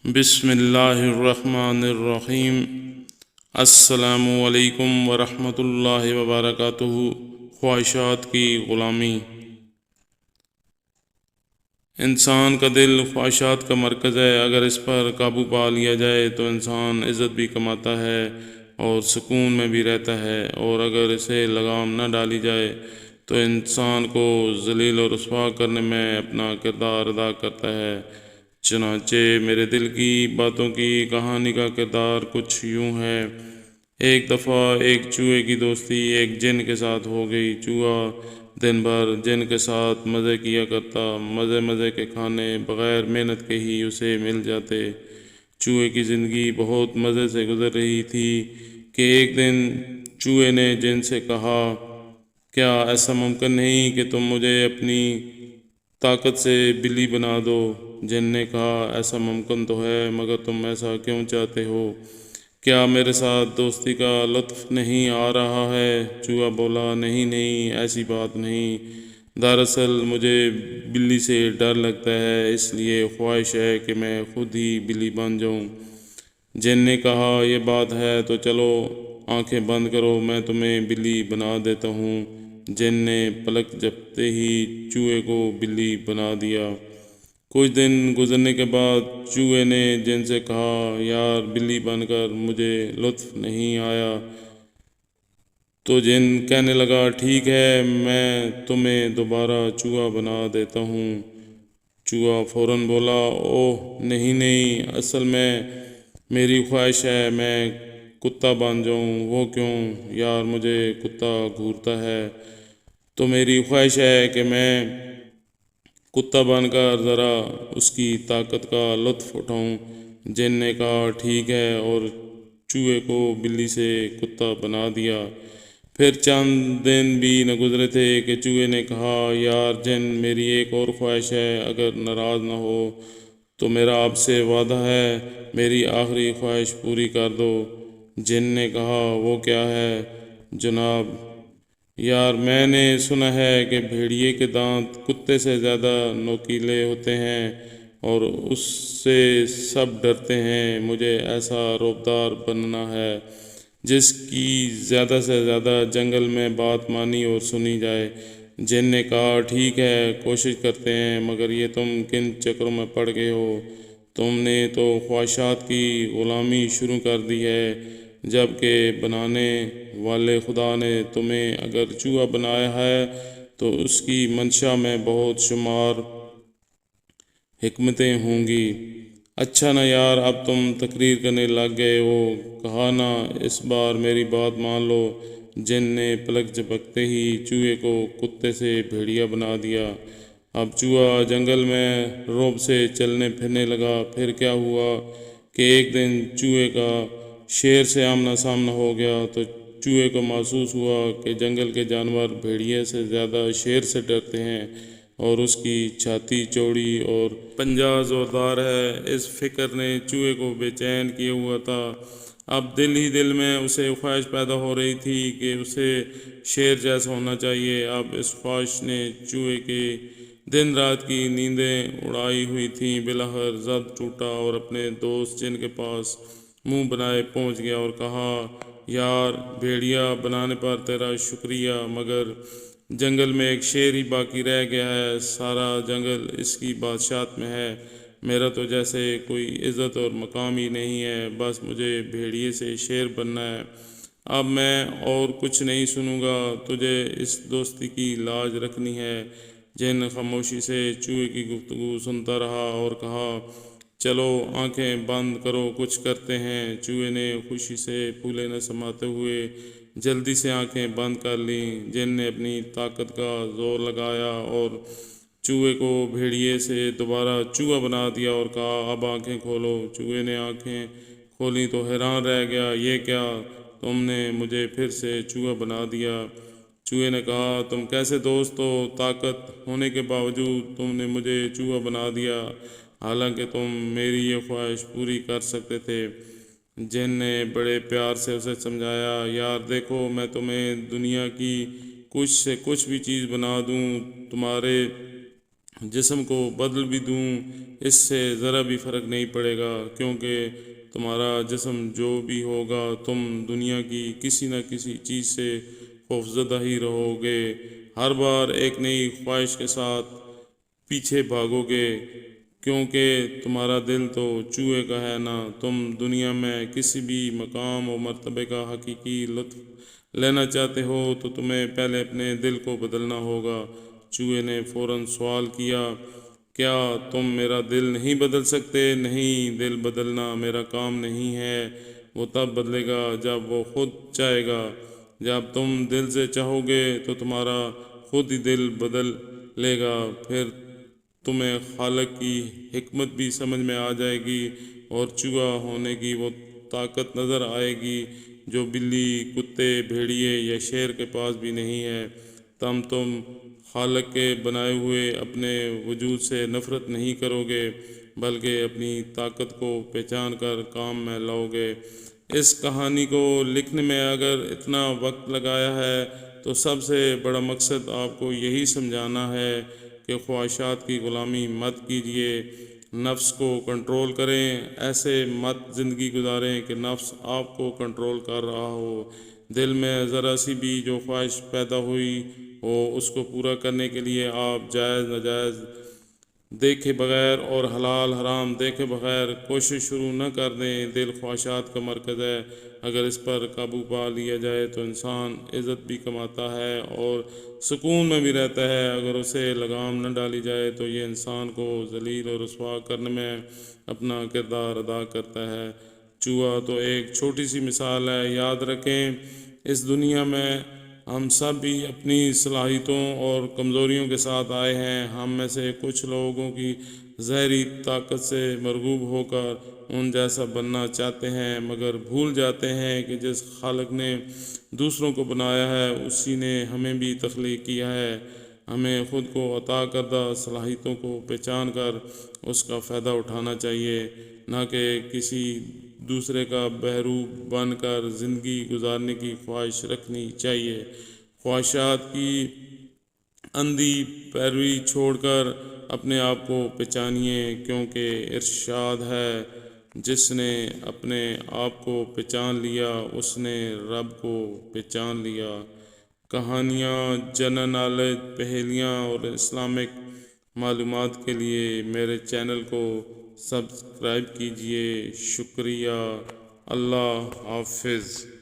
بسم اللہ الرحمن الرحیم۔ السلام علیکم ورحمۃ اللہ وبرکاتہ۔ خواہشات کی غلامی۔ انسان کا دل خواہشات کا مرکز ہے۔ اگر اس پر قابو پا لیا جائے تو انسان عزت بھی کماتا ہے اور سکون میں بھی رہتا ہے، اور اگر اسے لگام نہ ڈالی جائے تو انسان کو ذلیل و رسوا کرنے میں اپنا کردار ادا کرتا ہے۔ چنانچہ میرے دل کی باتوں کی کہانی کا کردار کچھ یوں ہے۔ ایک دفعہ ایک چوہے کی دوستی ایک جن کے ساتھ ہو گئی۔ چوہا دن بھر جن کے ساتھ مزے کیا کرتا، مزے مزے کے کھانے بغیر محنت کے ہی اسے مل جاتے۔ چوہے کی زندگی بہت مزے سے گزر رہی تھی کہ ایک دن چوہے نے جن سے کہا، کیا ایسا ممکن نہیں کہ تم مجھے اپنی طاقت سے بلی بنا دو؟ جن نے کہا، ایسا ممکن تو ہے، مگر تم ایسا کیوں چاہتے ہو؟ کیا میرے ساتھ دوستی کا لطف نہیں آ رہا ہے؟ چوہا بولا، نہیں نہیں، ایسی بات نہیں، دراصل مجھے بلی سے ڈر لگتا ہے، اس لیے خواہش ہے کہ میں خود ہی بلی بن جاؤں۔ جن نے کہا، یہ بات ہے تو چلو آنکھیں بند کرو، میں تمہیں بلی بنا دیتا ہوں۔ جن نے پلک جھپکتے ہی چوہے کو بلی بنا دیا۔ کچھ دن گزرنے کے بعد چوہے نے جن سے کہا، یار بلی بن کر مجھے لطف نہیں آیا۔ تو جن کہنے لگا، ٹھیک ہے، میں تمہیں دوبارہ چوہا بنا دیتا ہوں۔ چوہا فوراً بولا، اوہ نہیں نہیں، اصل میں میری خواہش ہے میں کتا بن جاؤں۔ وہ کیوں؟ یار مجھے کتا گھورتا ہے، تو میری خواہش ہے کہ میں کتا بن کر ذرا اس کی طاقت کا لطف اٹھاؤں۔ جن نے کہا، ٹھیک ہے، اور چوہے کو بلی سے کتا بنا دیا۔ پھر چند دن بھی نہ گزرے تھے کہ چوہے نے کہا، یار جن، میری ایک اور خواہش ہے، اگر ناراض نہ ہو تو میرا آپ سے وعدہ ہے، میری آخری خواہش پوری کر دو۔ جن نے کہا، وہ کیا ہے جناب؟ یار میں نے سنا ہے کہ بھیڑیے کے دانت کتے سے زیادہ نوکیلے ہوتے ہیں اور اس سے سب ڈرتے ہیں۔ مجھے ایسا روبدار بننا ہے جس کی زیادہ سے زیادہ جنگل میں بات مانی اور سنی جائے۔ جن نے کہا، ٹھیک ہے، کوشش کرتے ہیں، مگر یہ تم کن چکروں میں پڑ گئے ہو؟ تم نے تو خواہشات کی غلامی شروع کر دی ہے، جبکہ بنانے والے خدا نے تمہیں اگر چوہا بنایا ہے تو اس کی منشا میں بہت شمار حکمتیں ہوں گی۔ اچھا نا یار، اب تم تقریر کرنے لگ گئے ہو، کہا نا اس بار میری بات مان لو۔ جن نے پلک جھپکتے ہی چوہے کو کتے سے بھیڑیا بنا دیا۔ اب چوہا جنگل میں رعب سے چلنے پھرنے لگا۔ پھر کیا ہوا کہ ایک دن چوہے کا شیر سے آمنا سامنا ہو گیا، تو چوہے کو محسوس ہوا کہ جنگل کے جانور بھیڑیے سے زیادہ شیر سے ڈرتے ہیں، اور اس کی چھاتی چوڑی اور پنجہ زوردار ہے۔ اس فکر نے چوہے کو بے چین کیے ہوا تھا۔ اب دل ہی دل میں اسے خواہش پیدا ہو رہی تھی کہ اسے شیر جیسا ہونا چاہیے۔ اب اس خواہش نے چوہے کے دن رات کی نیندیں اڑائی ہوئی تھیں۔ بالآخر ضبط ٹوٹا اور اپنے دوست جن کے پاس منہ بنائے پہنچ گیا اور کہا، یار بھیڑیا بنانے پر تیرا شکریہ، مگر جنگل میں ایک شیر ہی باقی رہ گیا ہے، سارا جنگل اس کی بادشاہت میں ہے، میرا تو جیسے کوئی عزت اور مقام ہی نہیں ہے، بس مجھے بھیڑیے سے شیر بننا ہے۔ اب میں اور کچھ نہیں سنوں گا، تجھے اس دوستی کی لاج رکھنی ہے۔ جن خاموشی سے چوہے کی گفتگو سنتا رہا اور کہا، چلو آنکھیں بند کرو، کچھ کرتے ہیں۔ چوہے نے خوشی سے پھولے نہ سماتے ہوئے جلدی سے آنکھیں بند کر لیں۔ جن نے اپنی طاقت کا زور لگایا اور چوہے کو بھیڑیے سے دوبارہ چوہا بنا دیا اور کہا، اب آنکھیں کھولو۔ چوہے نے آنکھیں کھولیں تو حیران رہ گیا، یہ کیا؟ تم نے مجھے پھر سے چوہا بنا دیا۔ چوہے نے کہا، تم کیسے دوست ہو؟ طاقت ہونے کے باوجود تم نے مجھے چوہا بنا دیا، حالانکہ تم میری یہ خواہش پوری کر سکتے تھے۔ جن نے بڑے پیار سے اسے سمجھایا، یار دیکھو، میں تمہیں دنیا کی کچھ سے کچھ بھی چیز بنا دوں، تمہارے جسم کو بدل بھی دوں، اس سے ذرا بھی فرق نہیں پڑے گا، کیونکہ تمہارا جسم جو بھی ہوگا تم دنیا کی کسی نہ کسی چیز سے خوفزدہ ہی رہو گے، ہر بار ایک نئی خواہش کے ساتھ پیچھے بھاگو گے، کیونکہ تمہارا دل تو چوہے کا ہے نا۔ تم دنیا میں کسی بھی مقام و مرتبے کا حقیقی لطف لینا چاہتے ہو تو تمہیں پہلے اپنے دل کو بدلنا ہوگا۔ چوہے نے فوراً سوال کیا، کیا تم میرا دل نہیں بدل سکتے؟ نہیں، دل بدلنا میرا کام نہیں ہے، وہ تب بدلے گا جب وہ خود چاہے گا۔ جب تم دل سے چاہو گے تو تمہارا خود ہی دل بدل لے گا، پھر تمہیں خالق کی حکمت بھی سمجھ میں آ جائے گی اور چوہا ہونے کی وہ طاقت نظر آئے گی جو بلی، کتے، بھیڑیے یا شیر کے پاس بھی نہیں ہے۔ تم خالق کے بنائے ہوئے اپنے وجود سے نفرت نہیں کرو گے، بلکہ اپنی طاقت کو پہچان کر کام میں لاؤ گے۔ اس کہانی کو لکھنے میں اگر اتنا وقت لگایا ہے تو سب سے بڑا مقصد آپ کو یہی سمجھانا ہے کہ خواہشات کی غلامی مت کیجیے، نفس کو کنٹرول کریں، ایسے مت زندگی گزاریں کہ نفس آپ کو کنٹرول کر رہا ہو۔ دل میں ذرا سی بھی جو خواہش پیدا ہوئی ہو اس کو پورا کرنے کے لیے آپ جائز ناجائز دیکھے بغیر اور حلال حرام دیکھے بغیر کوشش شروع نہ کر دیں۔ دل خواہشات کا مرکز ہے، اگر اس پر قابو پا لیا جائے تو انسان عزت بھی کماتا ہے اور سکون میں بھی رہتا ہے، اگر اسے لگام نہ ڈالی جائے تو یہ انسان کو ذلیل اور رسوا کرنے میں اپنا کردار ادا کرتا ہے۔ چوہا تو ایک چھوٹی سی مثال ہے، یاد رکھیں اس دنیا میں ہم سب بھی اپنی صلاحیتوں اور کمزوریوں کے ساتھ آئے ہیں۔ ہم میں سے کچھ لوگوں کی ظاہری طاقت سے مرغوب ہو کر ان جیسا بننا چاہتے ہیں، مگر بھول جاتے ہیں کہ جس خالق نے دوسروں کو بنایا ہے اسی نے ہمیں بھی تخلیق کیا ہے۔ ہمیں خود کو عطا کردہ صلاحیتوں کو پہچان کر اس کا فائدہ اٹھانا چاہیے، نہ کہ کسی دوسرے کا بہرو بن کر زندگی گزارنے کی خواہش رکھنی چاہیے۔ خواہشات کی اندھی پیروی چھوڑ کر اپنے آپ کو پہچانیے، کیونکہ ارشاد ہے، جس نے اپنے آپ کو پہچان لیا اس نے رب کو پہچان لیا۔ کہانیاں، جنرل نالج، پہیلیاں اور اسلامک معلومات کے لیے میرے چینل کو سبسکرائب کیجیے۔ شکریہ۔ اللہ حافظ۔